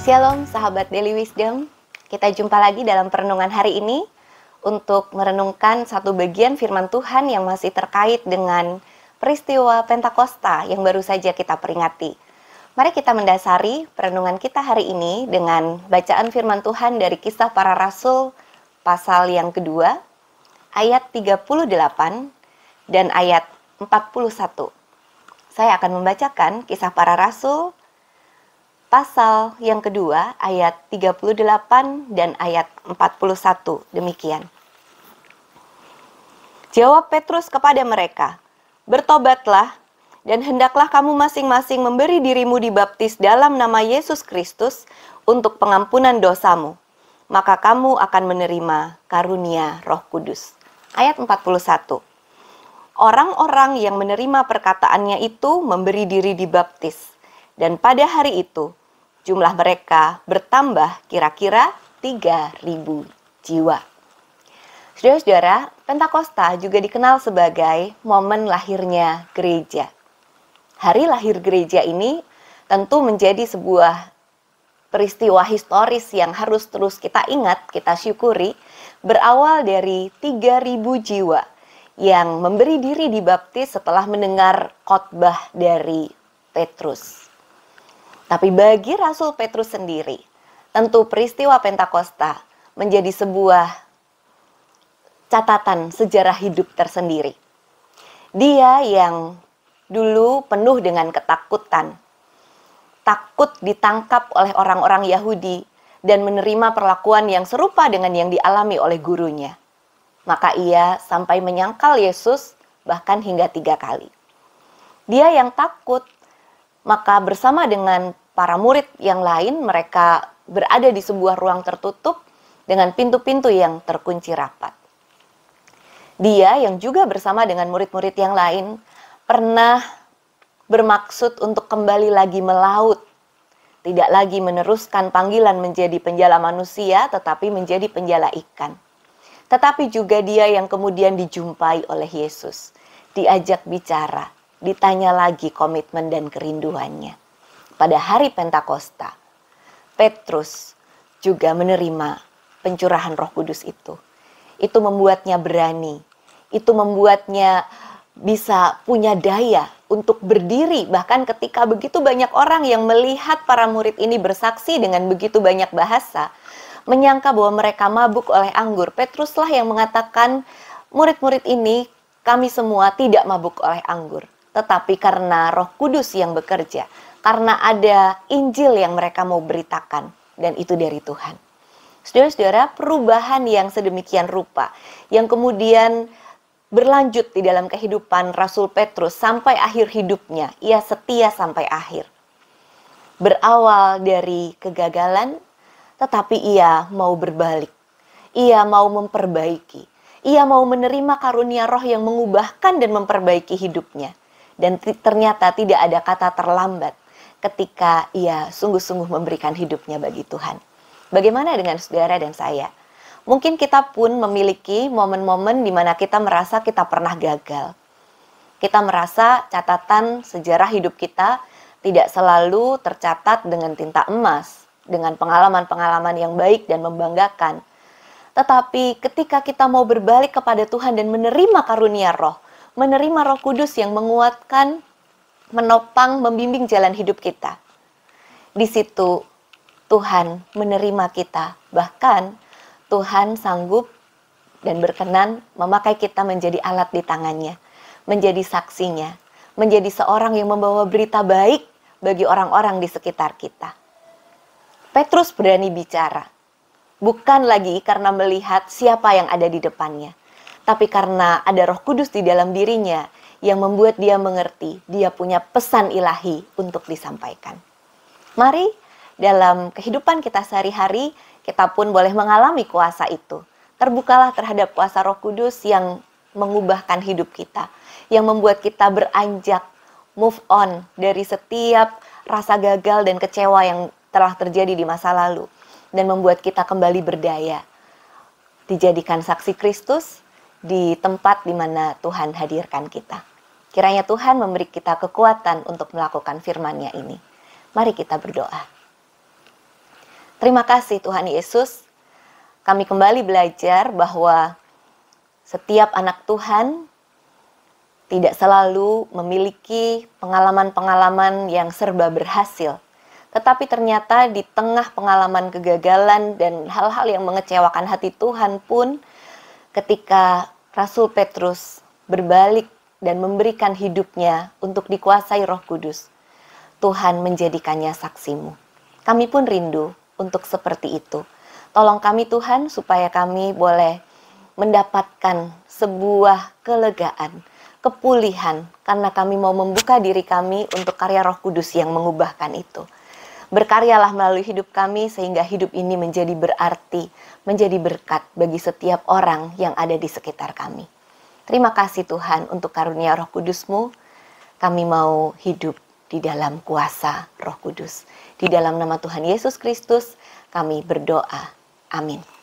Shalom sahabat Daily Wisdom, kita jumpa lagi dalam perenungan hari ini untuk merenungkan satu bagian firman Tuhan yang masih terkait dengan peristiwa Pentakosta yang baru saja kita peringati. Mari kita mendasari perenungan kita hari ini dengan bacaan firman Tuhan dari Kisah Para Rasul pasal yang kedua, ayat 38 dan ayat 41. Saya akan membacakan Kisah Para Rasul pasal yang kedua, ayat 38 dan ayat 41, demikian. Jawab Petrus kepada mereka, "Bertobatlah, dan hendaklah kamu masing-masing memberi dirimu dibaptis dalam nama Yesus Kristus untuk pengampunan dosamu. Maka kamu akan menerima karunia Roh Kudus." Ayat 41. Orang-orang yang menerima perkataannya itu memberi diri dibaptis. Dan pada hari itu, jumlah mereka bertambah kira-kira 3.000 jiwa. Saudara-saudara, Pentakosta juga dikenal sebagai momen lahirnya gereja. Hari lahir gereja ini tentu menjadi sebuah peristiwa historis yang harus terus kita ingat, kita syukuri, berawal dari 3.000 jiwa yang memberi diri dibaptis setelah mendengar khotbah dari Petrus. Tapi bagi Rasul Petrus sendiri, tentu peristiwa Pentakosta menjadi sebuah catatan sejarah hidup tersendiri. Dia yang dulu penuh dengan ketakutan, takut ditangkap oleh orang-orang Yahudi dan menerima perlakuan yang serupa dengan yang dialami oleh gurunya. Maka ia sampai menyangkal Yesus bahkan hingga 3 kali. Dia yang takut, maka bersama dengan para murid yang lain, mereka berada di sebuah ruang tertutup dengan pintu-pintu yang terkunci rapat. Dia yang juga bersama dengan murid-murid yang lain pernah bermaksud untuk kembali lagi melaut. Tidak lagi meneruskan panggilan menjadi penjala manusia, tetapi menjadi penjala ikan. Tetapi juga dia yang kemudian dijumpai oleh Yesus, diajak bicara, ditanya lagi komitmen dan kerinduannya. Pada hari Pentakosta, Petrus juga menerima pencurahan Roh Kudus itu. Itu membuatnya berani, itu membuatnya bisa punya daya untuk berdiri, bahkan ketika begitu banyak orang yang melihat para murid ini bersaksi dengan begitu banyak bahasa, menyangka bahwa mereka mabuk oleh anggur. Petruslah yang mengatakan, murid-murid ini, kami semua tidak mabuk oleh anggur. Tetapi karena Roh Kudus yang bekerja, karena ada Injil yang mereka mau beritakan, dan itu dari Tuhan. Saudara-saudara, perubahan yang sedemikian rupa, yang kemudian berlanjut di dalam kehidupan Rasul Petrus sampai akhir hidupnya, ia setia sampai akhir. Berawal dari kegagalan, tetapi ia mau berbalik. Ia mau memperbaiki. Ia mau menerima karunia Roh yang mengubahkan dan memperbaiki hidupnya. Dan ternyata tidak ada kata terlambat ketika ia sungguh-sungguh memberikan hidupnya bagi Tuhan. Bagaimana dengan saudara dan saya? Mungkin kita pun memiliki momen-momen di mana kita merasa kita pernah gagal. Kita merasa catatan sejarah hidup kita tidak selalu tercatat dengan tinta emas, dengan pengalaman-pengalaman yang baik dan membanggakan. Tetapi ketika kita mau berbalik kepada Tuhan dan menerima karunia Roh, menerima Roh Kudus yang menguatkan, menopang, membimbing jalan hidup kita. Di situ Tuhan menerima kita, bahkan Tuhan sanggup dan berkenan memakai kita menjadi alat di tangannya, menjadi saksinya, menjadi seorang yang membawa berita baik bagi orang-orang di sekitar kita. Petrus berani bicara, bukan lagi karena melihat siapa yang ada di depannya, tapi karena ada Roh Kudus di dalam dirinya yang membuat dia mengerti, dia punya pesan ilahi untuk disampaikan. Mari dalam kehidupan kita sehari-hari, kita pun boleh mengalami kuasa itu. Terbukalah terhadap kuasa Roh Kudus yang mengubahkan hidup kita, yang membuat kita beranjak, move on dari setiap rasa gagal dan kecewa yang telah terjadi di masa lalu, dan membuat kita kembali berdaya, dijadikan saksi Kristus di tempat di mana Tuhan hadirkan kita. Kiranya Tuhan memberi kita kekuatan untuk melakukan firman-Nya ini. Mari kita berdoa. Terima kasih Tuhan Yesus. Kami kembali belajar bahwa setiap anak Tuhan tidak selalu memiliki pengalaman-pengalaman yang serba berhasil. Tetapi ternyata di tengah pengalaman kegagalan dan hal-hal yang mengecewakan hati Tuhan pun, ketika Rasul Petrus berbalik dan memberikan hidupnya untuk dikuasai Roh Kudus, Tuhan menjadikannya saksimu. Kami pun rindu untuk seperti itu. Tolong kami Tuhan supaya kami boleh mendapatkan sebuah kelegaan, kepulihan, karena kami mau membuka diri kami untuk karya Roh Kudus yang mengubahkan itu. Berkaryalah melalui hidup kami sehingga hidup ini menjadi berarti, menjadi berkat bagi setiap orang yang ada di sekitar kami. Terima kasih Tuhan untuk karunia Roh Kudus-Mu. Kami mau hidup di dalam kuasa Roh Kudus. Di dalam nama Tuhan Yesus Kristus kami berdoa. Amin.